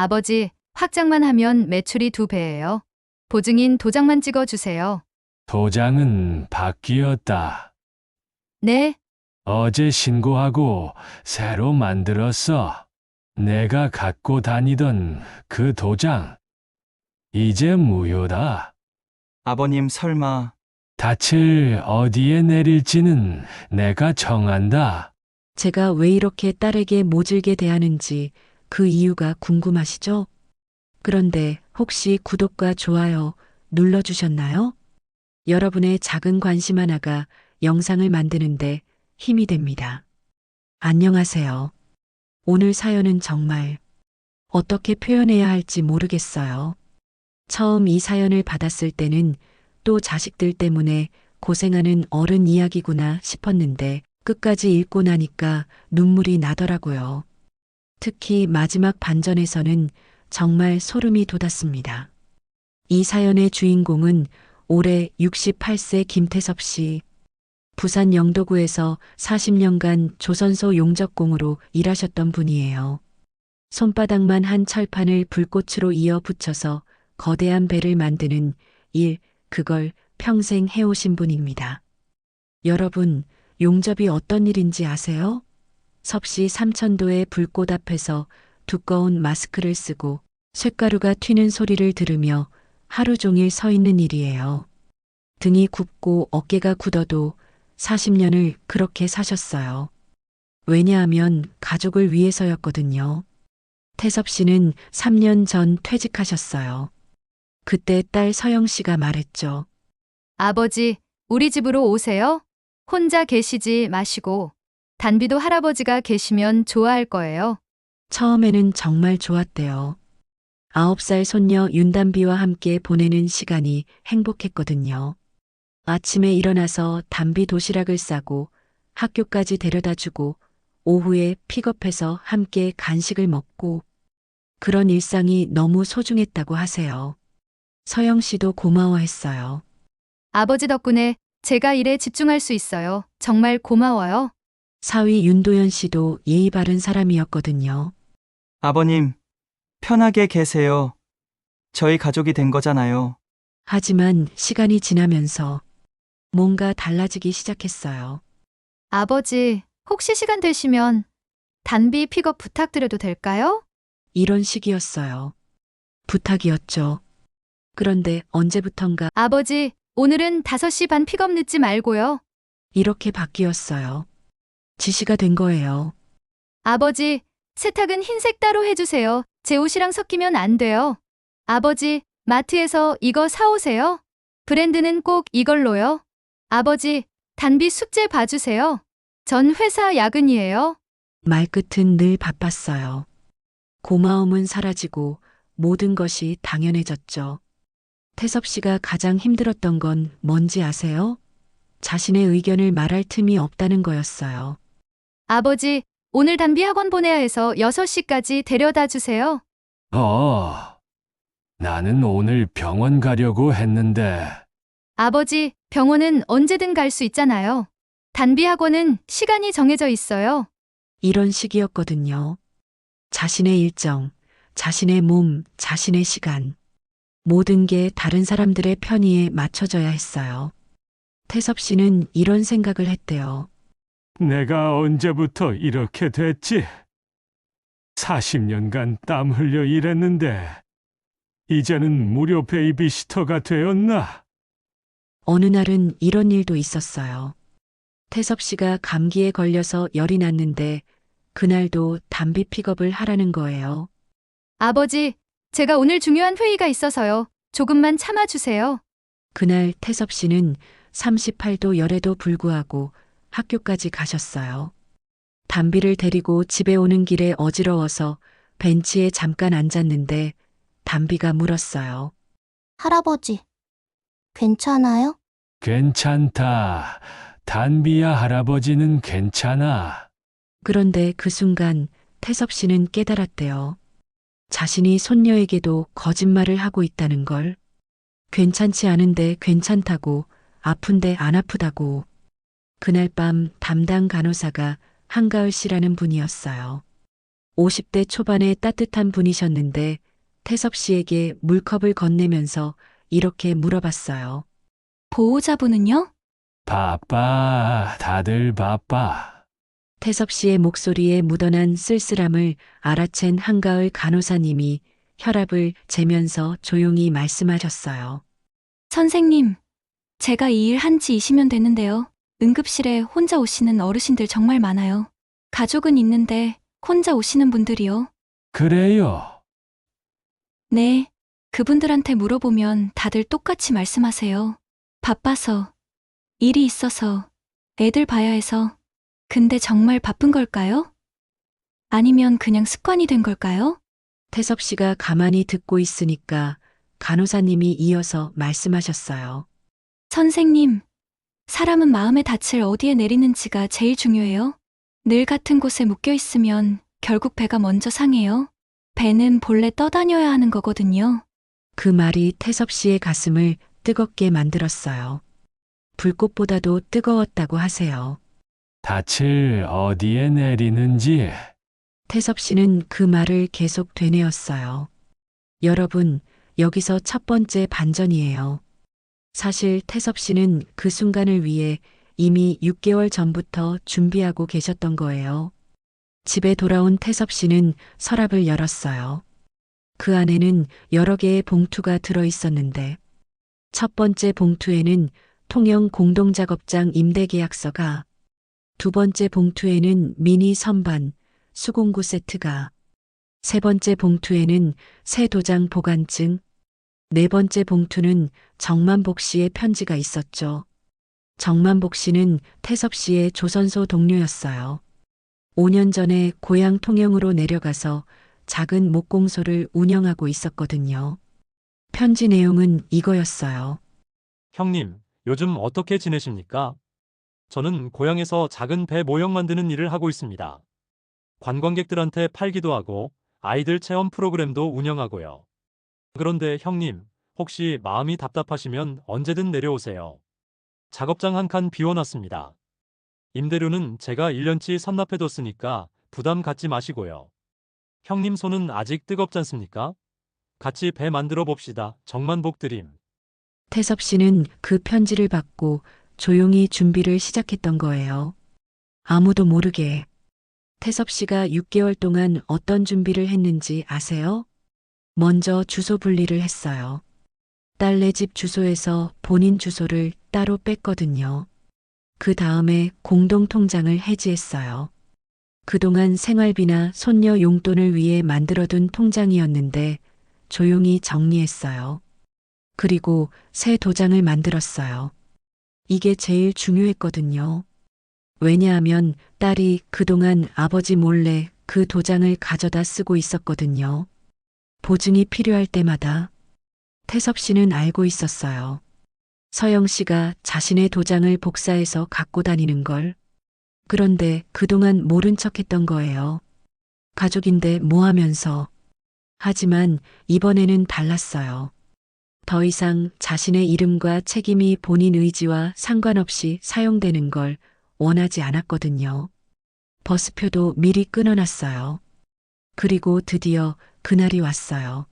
아버지, 확장만 하면 매출이 2배예요. 보증인 도장만 찍어주세요. 도장은 바뀌었다. 네, 어제 신고하고 새로 만들었어. 내가 갖고 다니던 그 도장. 이제 무효다. 아버님 설마 닻을 어디에 내릴지는 내가 정한다. 제가 왜 이렇게 딸에게 모질게 대하는지 그 이유가 궁금하시죠? 그런데 혹시 구독과 좋아요 눌러주셨나요? 여러분의 작은 관심 하나가 영상을 만드는데 힘이 됩니다. 안녕하세요. 오늘 사연은 정말 어떻게 표현해야 할지 모르겠어요. 처음 이 사연을 받았을 때는 또 자식들 때문에 고생하는 어른 이야기구나 싶었는데 끝까지 읽고 나니까 눈물이 나더라고요. 특히 마지막 반전에서는 정말 소름이 돋았습니다. 이 사연의 주인공은 올해 68세 김태섭 씨. 부산 영도구에서 40년간 조선소 용접공으로 일하셨던 분이에요. 손바닥만 한 철판을 불꽃으로 이어 붙여서 거대한 배를 만드는 일, 그걸 평생 해오신 분입니다. 여러분, 용접이 어떤 일인지 아세요? 섭씨 삼천도의 불꽃 앞에서 두꺼운 마스크를 쓰고 쇳가루가 튀는 소리를 들으며 하루 종일 서 있는 일이에요. 등이 굽고 어깨가 굳어도 40년을 그렇게 사셨어요. 왜냐하면 가족을 위해서였거든요. 태섭 씨는 3년 전 퇴직하셨어요. 그때 딸 서영 씨가 말했죠. 아버지, 우리 집으로 오세요. 혼자 계시지 마시고. 단비도 할아버지가 계시면 좋아할 거예요. 처음에는 정말 좋았대요. 9살 손녀 윤단비와 함께 보내는 시간이 행복했거든요. 아침에 일어나서 단비 도시락을 싸고 학교까지 데려다 주고 오후에 픽업해서 함께 간식을 먹고 그런 일상이 너무 소중했다고 하세요. 서영 씨도 고마워했어요. 아버지 덕분에 제가 일에 집중할 수 있어요. 정말 고마워요. 사위 윤도현 씨도 예의 바른 사람이었거든요. 아버님 편하게 계세요. 저희 가족이 된 거잖아요. 하지만 시간이 지나면서 뭔가 달라지기 시작했어요. 아버지, 혹시 시간 되시면 단비 픽업 부탁드려도 될까요? 이런 식이었어요. 부탁이었죠. 그런데 언제부턴가 아버지, 오늘은 5시 반 픽업 늦지 말고요. 이렇게 바뀌었어요. 지시가 된 거예요. 아버지, 세탁은 흰색 따로 해주세요. 제 옷이랑 섞이면 안 돼요. 아버지, 마트에서 이거 사오세요. 브랜드는 꼭 이걸로요. 아버지, 단비 숙제 봐주세요. 전 회사 야근이에요. 말끝은 늘 바빴어요. 고마움은 사라지고 모든 것이 당연해졌죠. 태섭 씨가 가장 힘들었던 건 뭔지 아세요? 자신의 의견을 말할 틈이 없다는 거였어요. 아버지, 오늘 단비 학원 보내야 해서 6시까지 데려다 주세요. 나는 오늘 병원 가려고 했는데. 아버지, 병원은 언제든 갈 수 있잖아요. 단비 학원은 시간이 정해져 있어요. 이런 식이었거든요. 자신의 일정, 자신의 몸, 자신의 시간. 모든 게 다른 사람들의 편의에 맞춰져야 했어요. 태섭 씨는 이런 생각을 했대요. 내가 언제부터 이렇게 됐지? 40년간 땀 흘려 일했는데, 이제는 무료 베이비시터가 되었나? 어느 날은 이런 일도 있었어요. 태섭 씨가 감기에 걸려서 열이 났는데 그날도 단비 픽업을 하라는 거예요. 아버지, 제가 오늘 중요한 회의가 있어서요. 조금만 참아주세요. 그날 태섭 씨는 38도 열에도 불구하고 학교까지 가셨어요. 단비를 데리고 집에 오는 길에 어지러워서 벤치에 잠깐 앉았는데 단비가 물었어요. 할아버지, 괜찮아요? 괜찮다. 단비야 할아버지는 괜찮아. 그런데 그 순간 태섭 씨는 깨달았대요. 자신이 손녀에게도 거짓말을 하고 있다는 걸. 괜찮지 않은데 괜찮다고, 아픈데 안 아프다고. 그날 밤 담당 간호사가 한가을 씨라는 분이었어요. 50대 초반의 따뜻한 분이셨는데 태섭 씨에게 물컵을 건네면서 이렇게 물어봤어요. 보호자분은요? 바빠. 다들 바빠. 태섭 씨의 목소리에 묻어난 쓸쓸함을 알아챈 한가을 간호사님이 혈압을 재면서 조용히 말씀하셨어요. 선생님, 제가 이 일 한 지 20년 됐는데요. 응급실에 혼자 오시는 어르신들 정말 많아요. 가족은 있는데 혼자 오시는 분들이요. 그래요. 네, 그분들한테 물어보면 다들 똑같이 말씀하세요. 바빠서, 일이 있어서, 애들 봐야 해서. 근데 정말 바쁜 걸까요? 아니면 그냥 습관이 된 걸까요? 태섭 씨가 가만히 듣고 있으니까 간호사님이 이어서 말씀하셨어요. 선생님, 사람은 마음의 닻을 어디에 내리는지가 제일 중요해요. 늘 같은 곳에 묶여 있으면 결국 배가 먼저 상해요. 배는 본래 떠다녀야 하는 거거든요. 그 말이 태섭 씨의 가슴을 뜨겁게 만들었어요. 불꽃보다도 뜨거웠다고 하세요. 닻을 어디에 내리는지. 태섭 씨는 그 말을 계속 되뇌었어요. 여러분, 여기서 첫 번째 반전이에요. 사실 태섭 씨는 그 순간을 위해 이미 6개월 전부터 준비하고 계셨던 거예요. 집에 돌아온 태섭 씨는 서랍을 열었어요. 그 안에는 여러 개의 봉투가 들어 있었는데 첫 번째 봉투에는 통영 공동작업장 임대계약서가, 두 번째 봉투에는 미니 선반, 수공구 세트가, 세 번째 봉투에는 새 도장 보관증, 네 번째 봉투는 정만복 씨의 편지가 있었죠. 정만복 씨는 태섭 씨의 조선소 동료였어요. 5년 전에 고향 통영으로 내려가서 작은 목공소를 운영하고 있었거든요. 편지 내용은 이거였어요. 형님, 요즘 어떻게 지내십니까? 저는 고향에서 작은 배 모형 만드는 일을 하고 있습니다. 관광객들한테 팔기도 하고 아이들 체험 프로그램도 운영하고요. 그런데 형님, 혹시 마음이 답답하시면 언제든 내려오세요. 작업장 한 칸 비워놨습니다. 임대료는 제가 1년치 선납해뒀으니까 부담 갖지 마시고요. 형님 손은 아직 뜨겁지 않습니까? 같이 배 만들어 봅시다. 정만복 드림. 태섭 씨는 그 편지를 받고 조용히 준비를 시작했던 거예요. 아무도 모르게. 태섭 씨가 6개월 동안 어떤 준비를 했는지 아세요? 먼저 주소 분리를 했어요. 딸네 집 주소에서 본인 주소를 따로 뺐거든요. 그 다음에 공동통장을 해지했어요. 그동안 생활비나 손녀 용돈을 위해 만들어둔 통장이었는데 조용히 정리했어요. 그리고 새 도장을 만들었어요. 이게 제일 중요했거든요. 왜냐하면 딸이 그동안 아버지 몰래 그 도장을 가져다 쓰고 있었거든요. 보증이 필요할 때마다. 태섭 씨는 알고 있었어요. 서영 씨가 자신의 도장을 복사해서 갖고 다니는 걸. 그런데 그동안 모른 척 했던 거예요. 가족인데 뭐 하면서. 하지만 이번에는 달랐어요. 더 이상 자신의 이름과 책임이 본인 의지와 상관없이 사용되는 걸 원하지 않았거든요. 버스표도 미리 끊어놨어요. 그리고 드디어 그날이 왔어요.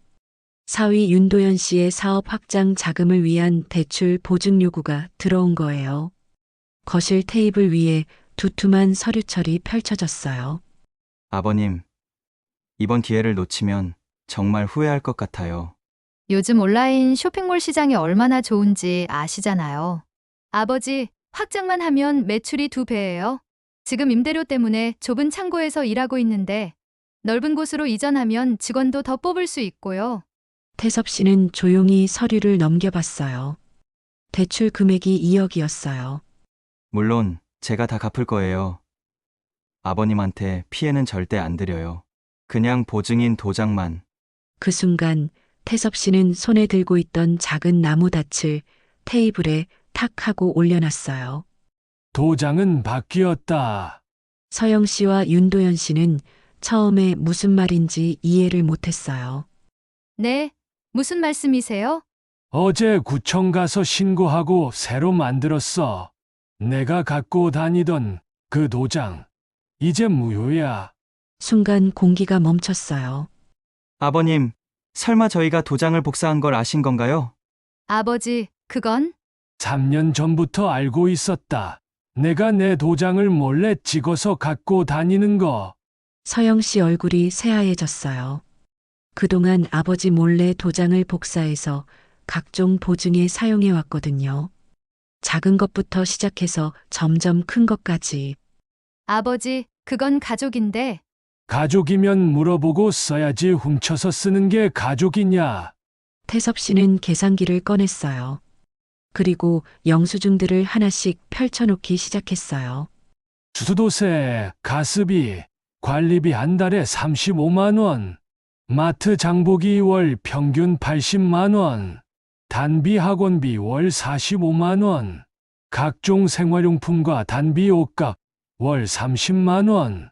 사위 윤도현 씨의 사업 확장 자금을 위한 대출 보증 요구가 들어온 거예요. 거실 테이블 위에 두툼한 서류철이 펼쳐졌어요. 아버님, 이번 기회를 놓치면 정말 후회할 것 같아요. 요즘 온라인 쇼핑몰 시장이 얼마나 좋은지 아시잖아요. 아버지, 확장만 하면 매출이 2배예요. 지금 임대료 때문에 좁은 창고에서 일하고 있는데 넓은 곳으로 이전하면 직원도 더 뽑을 수 있고요. 태섭 씨는 조용히 서류를 넘겨봤어요. 대출 금액이 2억이었어요. 물론 제가 다 갚을 거예요. 아버님한테 피해는 절대 안 드려요. 그냥 보증인 도장만. 그 순간 태섭 씨는 손에 들고 있던 작은 나무 닻을 테이블에 탁 하고 올려놨어요. 도장은 바뀌었다. 서영 씨와 윤도현 씨는 처음에 무슨 말인지 이해를 못했어요. 네, 무슨 말씀이세요? 어제 구청 가서 신고하고 새로 만들었어. 내가 갖고 다니던 그 도장. 이제 무효야. 순간 공기가 멈췄어요. 아버님, 설마 저희가 도장을 복사한 걸 아신 건가요? 아버지, 그건 3년 전부터 알고 있었다. 내가 내 도장을 몰래 찍어서 갖고 다니는 거. 서영 씨 얼굴이 새하얘졌어요. 그동안 아버지 몰래 도장을 복사해서 각종 보증에 사용해 왔거든요. 작은 것부터 시작해서 점점 큰 것까지. 아버지, 그건 가족인데 가족이면 물어보고 써야지 훔쳐서 쓰는 게 가족이냐. 태섭 씨는 계산기를 꺼냈어요. 그리고 영수증들을 하나씩 펼쳐놓기 시작했어요. 수도세, 가스비, 관리비 한 달에 35만 원, 마트 장보기 월 평균 80만 원, 단비 학원비 월 45만 원, 각종 생활용품과 단비 옷값 월 30만 원,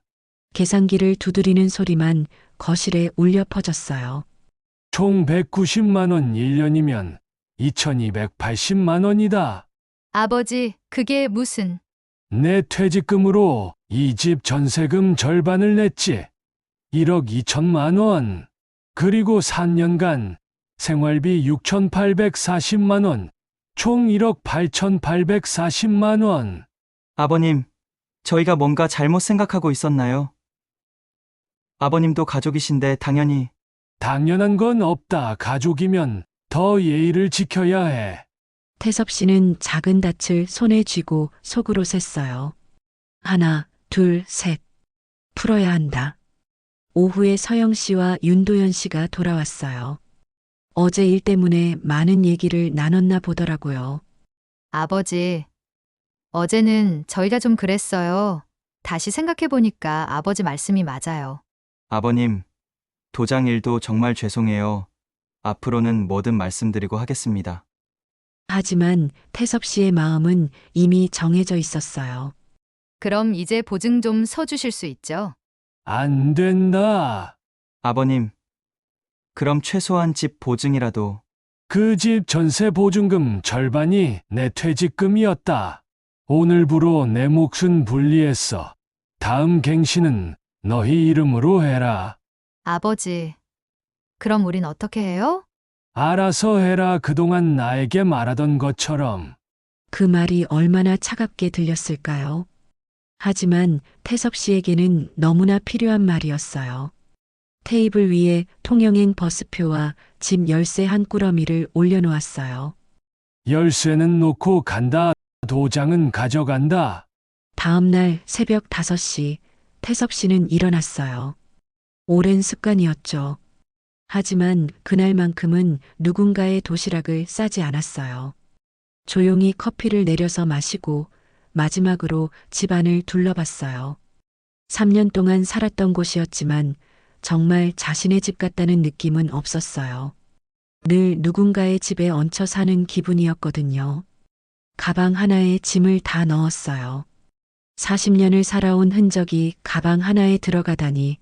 계산기를 두드리는 소리만 거실에 울려 퍼졌어요. 총 190만 원 1년이면 2280만 원이다. 아버지, 그게 무슨 내 퇴직금으로 이 집 전세금 절반을 냈지. 1억 2천만 원. 그리고 3년간 생활비 6,840만 원. 총 1억 8,840만 원. 아버님, 저희가 뭔가 잘못 생각하고 있었나요? 아버님도 가족이신데 당연히. 당연한 건 없다. 가족이면 더 예의를 지켜야 해. 태섭 씨는 작은 닻을 손에 쥐고 속으로 셌어요. 하나, 둘, 셋. 풀어야 한다. 오후에 서영 씨와 윤도현 씨가 돌아왔어요. 어제 일 때문에 많은 얘기를 나눴나 보더라고요. 아버지. 어제는 저희가 좀 그랬어요. 다시 생각해보니까 아버지 말씀이 맞아요. 아버님, 도장 일도 정말 죄송해요. 앞으로는 뭐든 말씀드리고 하겠습니다. 하지만 태섭 씨의 마음은 이미 정해져 있었어요. 그럼 이제 보증 좀 서주실 수 있죠? 안 된다. 아버님, 그럼 최소한 집 보증이라도. 그 집 전세 보증금 절반이 내 퇴직금이었다. 오늘부로 내 몫은 분리했어. 다음 갱신은 너희 이름으로 해라. 아버지. 그럼 우린 어떻게 해요? 알아서 해라. 그동안 나에게 말하던 것처럼. 그 말이 얼마나 차갑게 들렸을까요? 하지만 태섭 씨에게는 너무나 필요한 말이었어요. 테이블 위에 통영행 버스표와 집 열쇠 한 꾸러미를 올려놓았어요. 열쇠는 놓고 간다. 도장은 가져간다. 다음 날 새벽 5시 태섭 씨는 일어났어요. 오랜 습관이었죠. 하지만 그날만큼은 누군가의 도시락을 싸지 않았어요. 조용히 커피를 내려서 마시고 마지막으로 집안을 둘러봤어요. 3년 동안 살았던 곳이었지만 정말 자신의 집 같다는 느낌은 없었어요. 늘 누군가의 집에 얹혀 사는 기분이었거든요. 가방 하나에 짐을 다 넣었어요. 40년을 살아온 흔적이 가방 하나에 들어가다니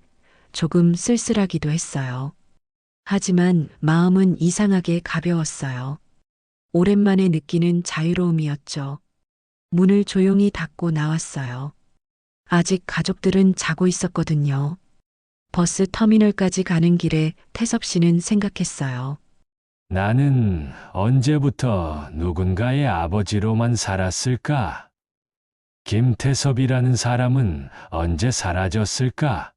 조금 쓸쓸하기도 했어요. 하지만 마음은 이상하게 가벼웠어요. 오랜만에 느끼는 자유로움이었죠. 문을 조용히 닫고 나왔어요. 아직 가족들은 자고 있었거든요. 버스 터미널까지 가는 길에 태섭 씨는 생각했어요. 나는 언제부터 누군가의 아버지로만 살았을까? 김태섭이라는 사람은 언제 사라졌을까?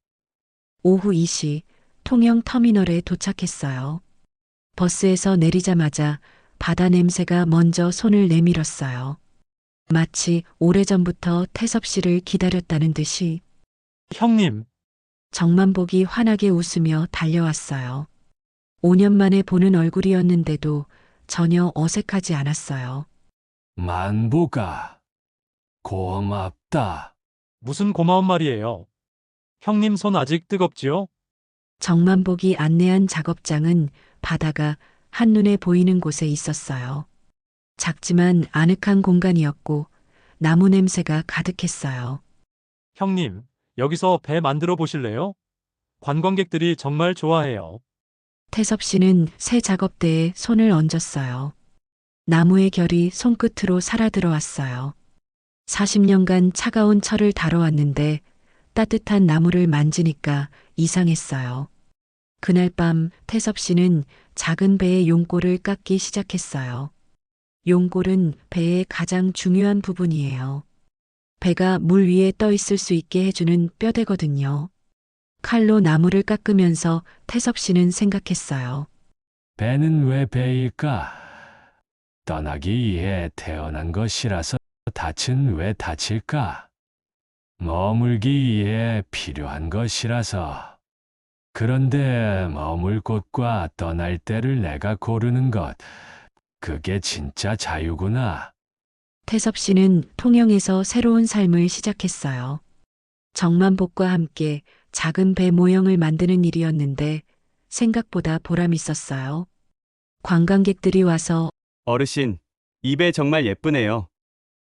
오후 2시 통영 터미널에 도착했어요. 버스에서 내리자마자 바다 냄새가 먼저 손을 내밀었어요. 마치 오래전부터 태섭 씨를 기다렸다는 듯이 형님, 정만복이 환하게 웃으며 달려왔어요. 5년 만에 보는 얼굴이었는데도 전혀 어색하지 않았어요. 만보가 고맙다. 무슨 고마운 말이에요. 형님 손 아직 뜨겁지요? 정만복이 안내한 작업장은 바다가 한눈에 보이는 곳에 있었어요. 작지만 아늑한 공간이었고 나무 냄새가 가득했어요. 형님, 여기서 배 만들어 보실래요? 관광객들이 정말 좋아해요. 태섭 씨는 새 작업대에 손을 얹었어요. 나무의 결이 손끝으로 살아 들어왔어요. 40년간 차가운 철을 다뤄왔는데 따뜻한 나무를 만지니까 이상했어요. 그날 밤 태섭 씨는 작은 배의 용골을 깎기 시작했어요. 용골은 배의 가장 중요한 부분이에요. 배가 물 위에 떠 있을 수 있게 해주는 뼈대거든요. 칼로 나무를 깎으면서 태섭 씨는 생각했어요. 배는 왜 배일까? 떠나기 위해 태어난 것이라서 닻은 왜 닻일까? 머물기 위해 필요한 것이라서. 그런데 머물 곳과 떠날 때를 내가 고르는 것, 그게 진짜 자유구나. 태섭 씨는 통영에서 새로운 삶을 시작했어요. 정만복과 함께 작은 배 모형을 만드는 일이었는데 생각보다 보람 있었어요. 관광객들이 와서 어르신, 이 배 정말 예쁘네요.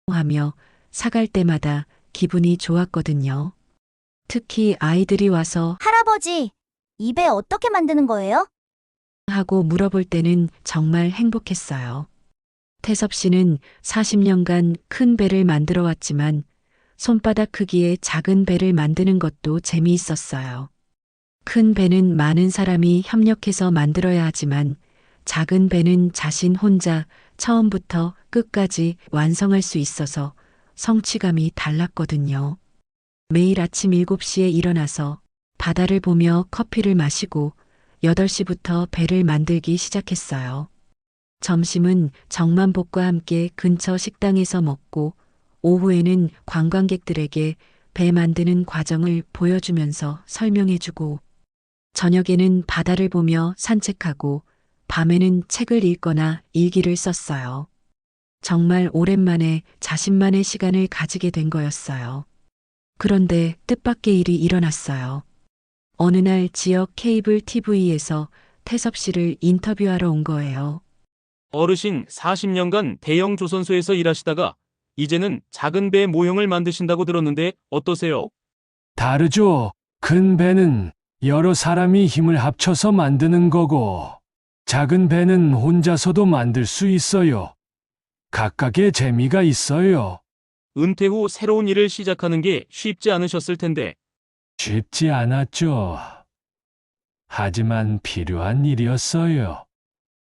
하며 사갈 때마다 기분이 좋았거든요. 특히 아이들이 와서 할아버지, 이 배 어떻게 만드는 거예요? 하고 물어볼 때는 정말 행복했어요. 태섭 씨는 40년간 큰 배를 만들어 왔지만 손바닥 크기의 작은 배를 만드는 것도 재미있었어요. 큰 배는 많은 사람이 협력해서 만들어야 하지만 작은 배는 자신 혼자 처음부터 끝까지 완성할 수 있어서 성취감이 달랐거든요. 매일 아침 7시에 일어나서 바다를 보며 커피를 마시고 8시부터 배를 만들기 시작했어요. 점심은 정만복과 함께 근처 식당에서 먹고 오후에는 관광객들에게 배 만드는 과정을 보여주면서 설명해주고 저녁에는 바다를 보며 산책하고 밤에는 책을 읽거나 일기를 썼어요. 정말 오랜만에 자신만의 시간을 가지게 된 거였어요. 그런데 뜻밖의 일이 일어났어요. 어느 날 지역 케이블 TV에서 태섭 씨를 인터뷰하러 온 거예요. 어르신 40년간 대형 조선소에서 일하시다가 이제는 작은 배 모형을 만드신다고 들었는데 어떠세요? 다르죠. 큰 배는 여러 사람이 힘을 합쳐서 만드는 거고, 작은 배는 혼자서도 만들 수 있어요. 각각의 재미가 있어요. 은퇴 후 새로운 일을 시작하는 게 쉽지 않으셨을 텐데 쉽지 않았죠. 하지만 필요한 일이었어요.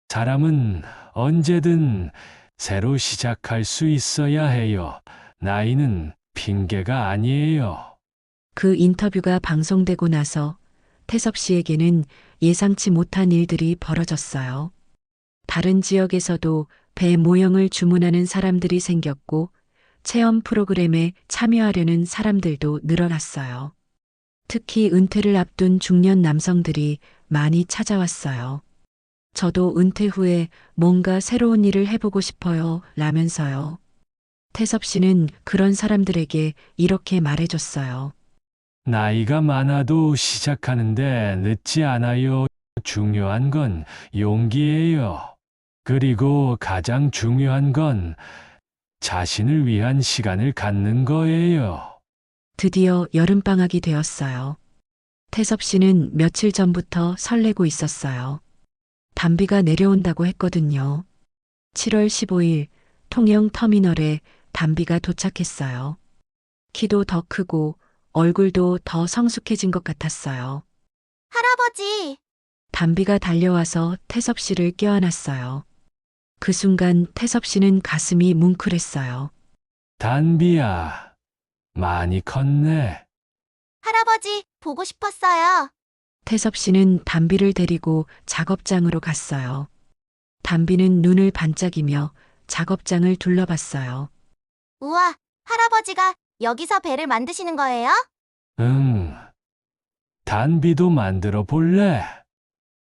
사람은 언제든 새로 시작할 수 있어야 해요. 나이는 핑계가 아니에요. 그 인터뷰가 방송되고 나서 태섭 씨에게는 예상치 못한 일들이 벌어졌어요. 다른 지역에서도 배 모형을 주문하는 사람들이 생겼고 체험 프로그램에 참여하려는 사람들도 늘어났어요. 특히 은퇴를 앞둔 중년 남성들이 많이 찾아왔어요. 저도 은퇴 후에 뭔가 새로운 일을 해보고 싶어요 라면서요. 태섭 씨는 그런 사람들에게 이렇게 말해줬어요. 나이가 많아도 시작하는데 늦지 않아요. 중요한 건 용기예요. 그리고 가장 중요한 건 자신을 위한 시간을 갖는 거예요. 드디어 여름방학이 되었어요. 태섭 씨는 며칠 전부터 설레고 있었어요. 담비가 내려온다고 했거든요. 7월 15일 통영 터미널에 담비가 도착했어요. 키도 더 크고 얼굴도 더 성숙해진 것 같았어요. 할아버지, 담비가 달려와서 태섭 씨를 껴안았어요. 그 순간 태섭 씨는 가슴이 뭉클했어요. 단비야, 많이 컸네. 할아버지, 보고 싶었어요. 태섭 씨는 담비를 데리고 작업장으로 갔어요. 담비는 눈을 반짝이며 작업장을 둘러봤어요. 우와, 할아버지가 여기서 배를 만드시는 거예요? 응. 단비도 만들어 볼래?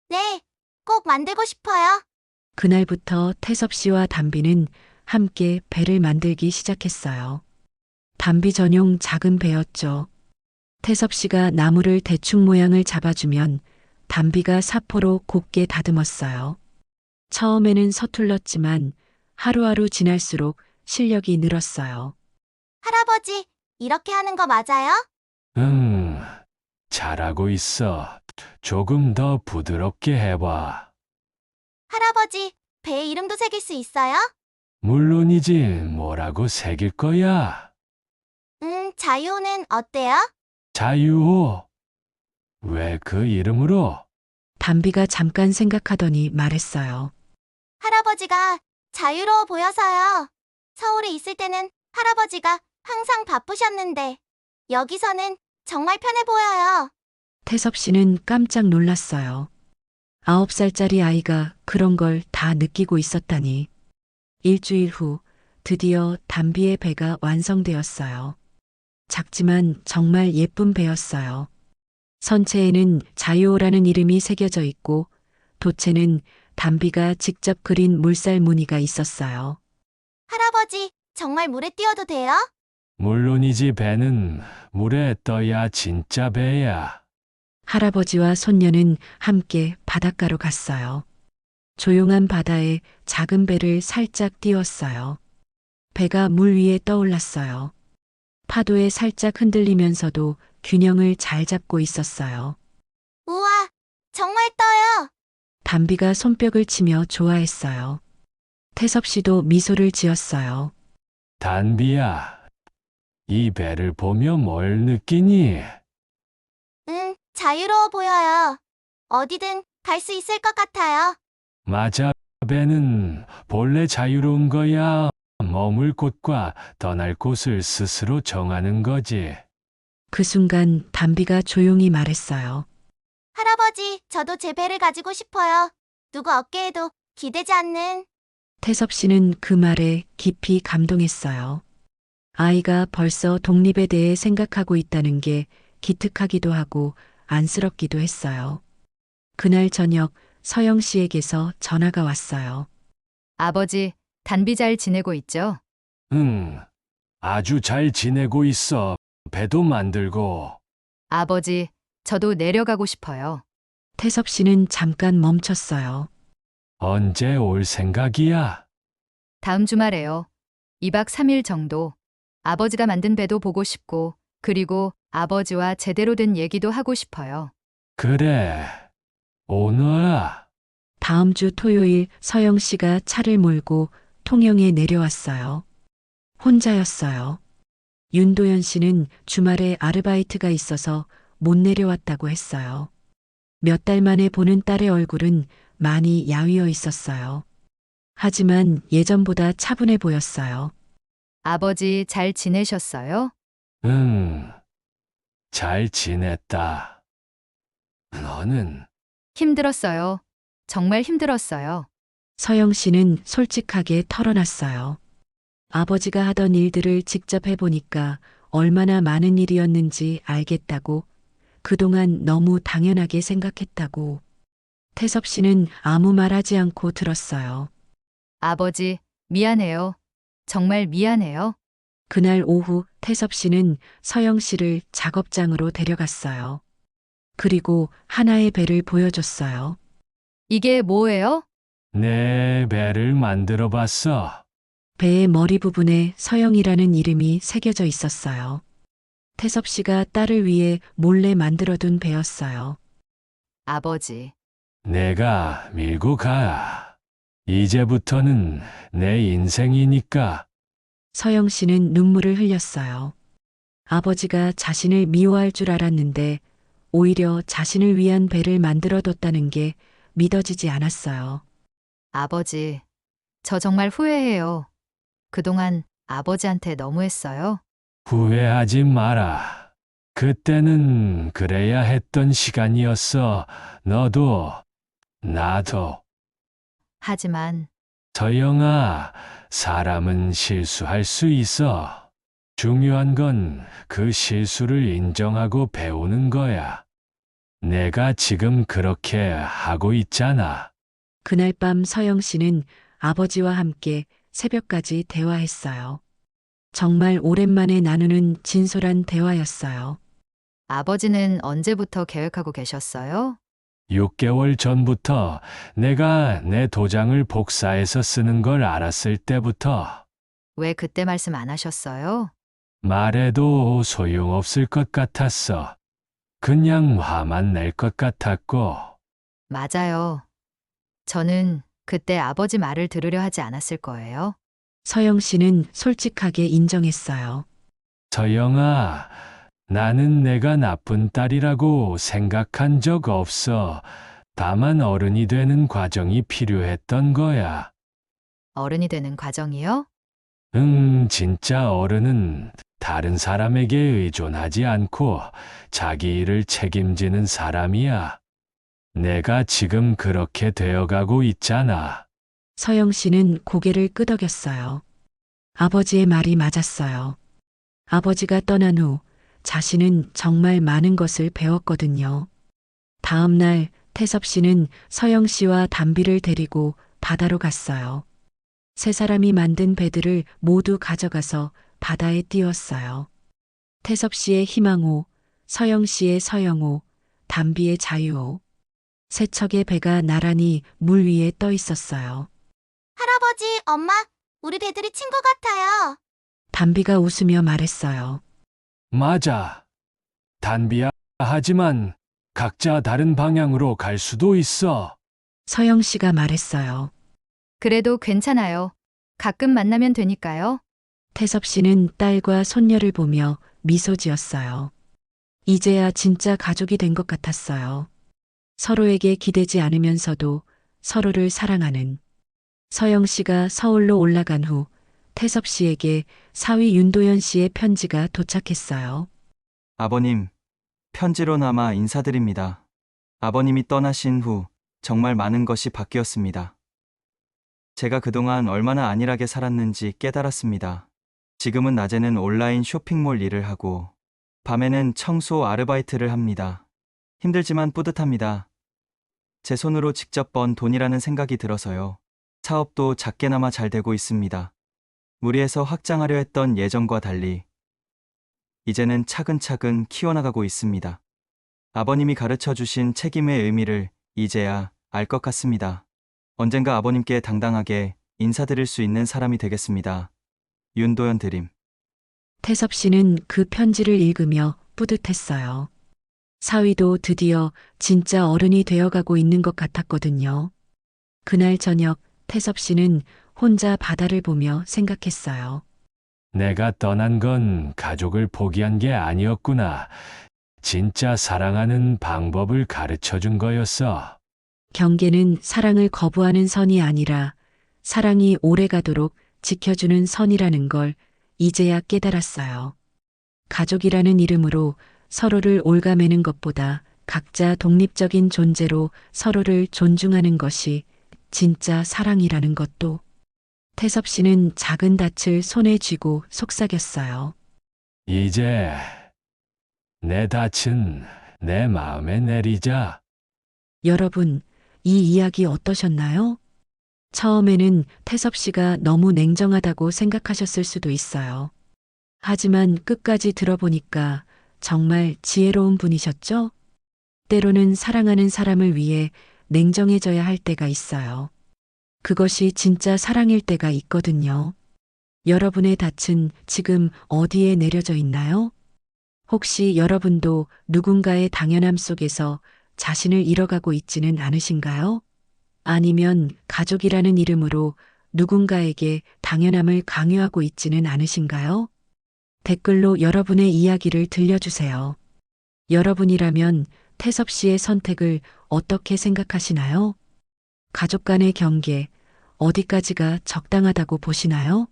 네, 꼭 만들고 싶어요. 그날부터 태섭 씨와 담비는 함께 배를 만들기 시작했어요. 담비 전용 작은 배였죠. 태섭 씨가 나무를 대충 모양을 잡아주면 담비가 사포로 곱게 다듬었어요. 처음에는 서툴렀지만 하루하루 지날수록 실력이 늘었어요. 할아버지, 이렇게 하는 거 맞아요? 응. 잘하고 있어. 조금 더 부드럽게 해봐. 할아버지, 배 이름도 새길 수 있어요? 물론이지. 뭐라고 새길 거야? 자유는 어때요? 자유호. 왜 그 이름으로? 담비가 잠깐 생각하더니 말했어요. 할아버지가 자유로워 보여서요. 서울에 있을 때는 할아버지가 항상 바쁘셨는데 여기서는 정말 편해 보여요. 태섭 씨는 깜짝 놀랐어요. 9살짜리 아이가 그런 걸 다 느끼고 있었다니. 일주일 후 드디어 담비의 배가 완성되었어요. 작지만 정말 예쁜 배였어요. 선체에는 자유호라는 이름이 새겨져 있고 도체는 담비가 직접 그린 물살 무늬가 있었어요. 할아버지, 정말 물에 뛰어도 돼요? 물론이지. 배는 물에 떠야 진짜 배야. 할아버지와 손녀는 함께 바닷가로 갔어요. 조용한 바다에 작은 배를 살짝 띄웠어요. 배가 물 위에 떠올랐어요. 파도에 살짝 흔들리면서도 균형을 잘 잡고 있었어요. 우와, 정말 떠요. 담비가 손뼉을 치며 좋아했어요. 태섭 씨도 미소를 지었어요. 단비야, 이 배를 보며 뭘 느끼니? 자유로워 보여요. 어디든 갈 수 있을 것 같아요. 맞아, 배는 본래 자유로운 거야. 머물 곳과 떠날 곳을 스스로 정하는 거지. 그 순간 담비가 조용히 말했어요. 할아버지, 저도 제 배를 가지고 싶어요. 누구 어깨에도 기대지 않는. 태섭 씨는 그 말에 깊이 감동했어요. 아이가 벌써 독립에 대해 생각하고 있다는 게 기특하기도 하고 안쓰럽기도 했어요. 그날 저녁 서영 씨에게서 전화가 왔어요. 아버지, 단비 잘 지내고 있죠? 응, 아주 잘 지내고 있어. 배도 만들고. 아버지, 저도 내려가고 싶어요. 태섭 씨는 잠깐 멈췄어요. 언제 올 생각이야? 다음 주말에요. 2박 3일 정도. 아버지가 만든 배도 보고 싶고, 그리고 아버지와 제대로 된 얘기도 하고 싶어요. 그래, 오너라. 다음 주 토요일 서영 씨가 차를 몰고 통영에 내려왔어요. 혼자였어요. 윤도현 씨는 주말에 아르바이트가 있어서 못 내려왔다고 했어요. 몇 달 만에 보는 딸의 얼굴은 많이 야위어 있었어요. 하지만 예전보다 차분해 보였어요. 아버지 잘 지내셨어요? 응, 잘 지냈다. 너는? 힘들었어요. 정말 힘들었어요. 서영 씨는 솔직하게 털어놨어요. 아버지가 하던 일들을 직접 해보니까 얼마나 많은 일이었는지 알겠다고, 그동안 너무 당연하게 생각했다고. 태섭 씨는 아무 말 하지 않고 들었어요. 아버지, 미안해요. 정말 미안해요. 그날 오후 태섭 씨는 서영 씨를 작업장으로 데려갔어요. 그리고 하나의 배를 보여줬어요. 이게 뭐예요? 내 배를 만들어 봤어. 배의 머리 부분에 서영이라는 이름이 새겨져 있었어요. 태섭 씨가 딸을 위해 몰래 만들어둔 배였어요. 아버지, 내가 밀고 가. 이제부터는 내 인생이니까. 서영 씨는 눈물을 흘렸어요. 아버지가 자신을 미워할 줄 알았는데 오히려 자신을 위한 배를 만들어뒀다는 게 믿어지지 않았어요. 아버지, 저 정말 후회해요. 그동안 아버지한테 너무했어요. 후회하지 마라. 그때는 그래야 했던 시간이었어. 너도, 나도. 하지만 서영아, 사람은 실수할 수 있어. 중요한 건 그 실수를 인정하고 배우는 거야. 내가 지금 그렇게 하고 있잖아. 그날 밤 서영 씨는 아버지와 함께 새벽까지 대화했어요. 정말 오랜만에 나누는 진솔한 대화였어요. 아버지는 언제부터 계획하고 계셨어요? 6개월 전부터 내가 내 도장을 복사해서 쓰는 걸 알았을 때부터 왜 그때 말씀 안 하셨어요? 말해도 소용없을 것 같았어. 그냥 화만 낼 것 같았고. 맞아요. 저는 그때 아버지 말을 들으려 하지 않았을 거예요. 서영 씨는 솔직하게 인정했어요. 서영아, 나는 내가 나쁜 딸이라고 생각한 적 없어. 다만 어른이 되는 과정이 필요했던 거야. 어른이 되는 과정이요? 진짜 어른은 다른 사람에게 의존하지 않고 자기 일을 책임지는 사람이야. 내가 지금 그렇게 되어가고 있잖아. 서영 씨는 고개를 끄덕였어요. 아버지의 말이 맞았어요. 아버지가 떠난 후 자신은 정말 많은 것을 배웠거든요. 다음 날 태섭 씨는 서영 씨와 담비를 데리고 바다로 갔어요. 세 사람이 만든 배들을 모두 가져가서 바다에 띄웠어요. 태섭 씨의 희망호, 서영 씨의 서영호, 담비의 자유호. 세 척의 배가 나란히 물 위에 떠 있었어요. 할아버지, 엄마, 우리 배들이 친구 같아요. 담비가 웃으며 말했어요. 맞아. 단비야. 하지만 각자 다른 방향으로 갈 수도 있어. 서영 씨가 말했어요. 그래도 괜찮아요. 가끔 만나면 되니까요. 태섭 씨는 딸과 손녀를 보며 미소 지었어요. 이제야 진짜 가족이 된 것 같았어요. 서로에게 기대지 않으면서도 서로를 사랑하는. 서영 씨가 서울로 올라간 후 태섭 씨에게 사위 윤도현 씨의 편지가 도착했어요. 아버님, 편지로나마 인사드립니다. 아버님이 떠나신 후 정말 많은 것이 바뀌었습니다. 제가 그동안 얼마나 안일하게 살았는지 깨달았습니다. 지금은 낮에는 온라인 쇼핑몰 일을 하고 밤에는 청소 아르바이트를 합니다. 힘들지만 뿌듯합니다. 제 손으로 직접 번 돈이라는 생각이 들어서요. 사업도 작게나마 잘 되고 있습니다. 무리해서 확장하려 했던 예전과 달리 이제는 차근차근 키워나가고 있습니다. 아버님이 가르쳐 주신 책임의 의미를 이제야 알 것 같습니다. 언젠가 아버님께 당당하게 인사드릴 수 있는 사람이 되겠습니다. 윤도현 드림. 태섭 씨는 그 편지를 읽으며 뿌듯했어요. 사위도 드디어 진짜 어른이 되어가고 있는 것 같았거든요. 그날 저녁 태섭 씨는 혼자 바다를 보며 생각했어요. 내가 떠난 건 가족을 포기한 게 아니었구나. 진짜 사랑하는 방법을 가르쳐 준 거였어. 경계는 사랑을 거부하는 선이 아니라 사랑이 오래가도록 지켜주는 선이라는 걸 이제야 깨달았어요. 가족이라는 이름으로 서로를 옭아매는 것보다 각자 독립적인 존재로 서로를 존중하는 것이 진짜 사랑이라는 것도. 태섭 씨는 작은 닻을 손에 쥐고 속삭였어요. 이제 내 닻은 내 마음에 내리자. 여러분, 이 이야기 어떠셨나요? 처음에는 태섭 씨가 너무 냉정하다고 생각하셨을 수도 있어요. 하지만 끝까지 들어보니까 정말 지혜로운 분이셨죠? 때로는 사랑하는 사람을 위해 냉정해져야 할 때가 있어요. 그것이 진짜 사랑일 때가 있거든요. 여러분의 닻은 지금 어디에 내려져 있나요? 혹시 여러분도 누군가의 당연함 속에서 자신을 잃어가고 있지는 않으신가요? 아니면 가족이라는 이름으로 누군가에게 당연함을 강요하고 있지는 않으신가요? 댓글로 여러분의 이야기를 들려주세요. 여러분이라면 태섭 씨의 선택을 어떻게 생각하시나요? 가족 간의 경계, 어디까지가 적당하다고 보시나요?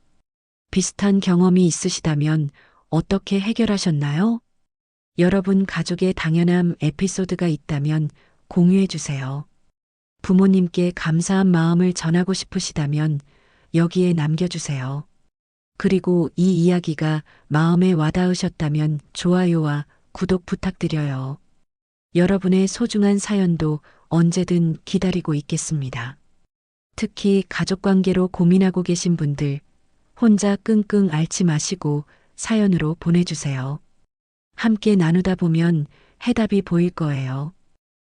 비슷한 경험이 있으시다면 어떻게 해결하셨나요? 여러분 가족의 당연함 에피소드가 있다면 공유해 주세요. 부모님께 감사한 마음을 전하고 싶으시다면 여기에 남겨주세요. 그리고 이 이야기가 마음에 와닿으셨다면 좋아요와 구독 부탁드려요. 여러분의 소중한 사연도 언제든 기다리고 있겠습니다. 특히 가족관계로 고민하고 계신 분들, 혼자 끙끙 앓지 마시고 사연으로 보내주세요. 함께 나누다 보면 해답이 보일 거예요.